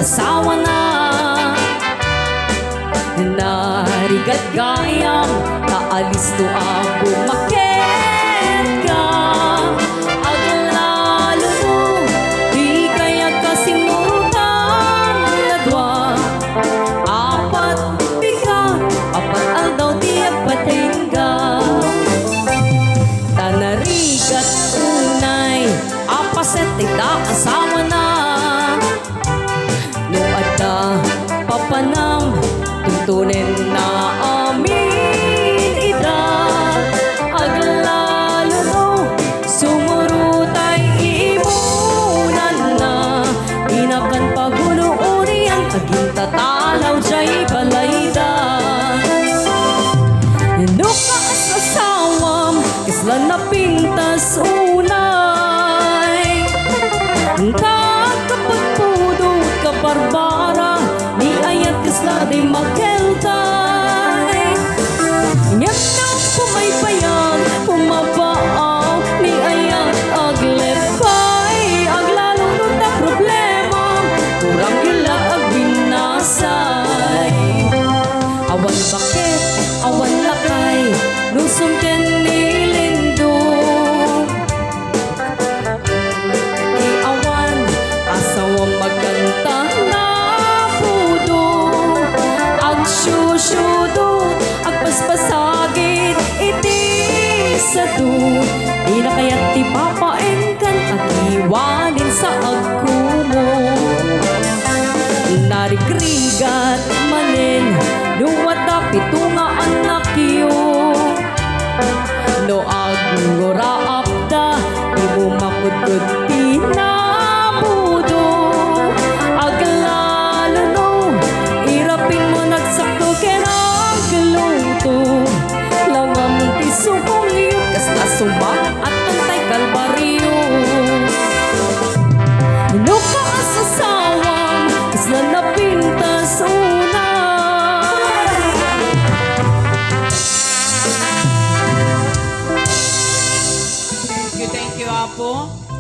Asawana. Narigat gayam, kaalis to ang bumakit ka. Aglalo mo, di kaya kasimutan na dwa. Apat bika, apat aldaw di apatingga. Tanarigat unay, apaset ita Asawana. No Adda papanam, tuntunin na amin ita. Aglalo mo, sumurutay imunan na. Inakan pagunuuni ang aging tatalaw jay balayda. No kaas asawam, islan na pintas unay. Kakapagpudot ka barbara, ni ayat kasla di makeltay. Ngem na pumaypayan, pumabaaw, ni ayat aglepay. Aglalo nun na problema, kurang yula agbinasay. Awan bakit, awan lakay, nusong ken nilindo. Iawan, asawa magkanta na pudo. Agsyusyudo, agpaspasagit, iti sa do. Di na kaya't ti papaengkan at iwanin sa agkumo. Narigrigat manin, nuwata pito nga anak yu. No agngora apda, di mo mapudod pina.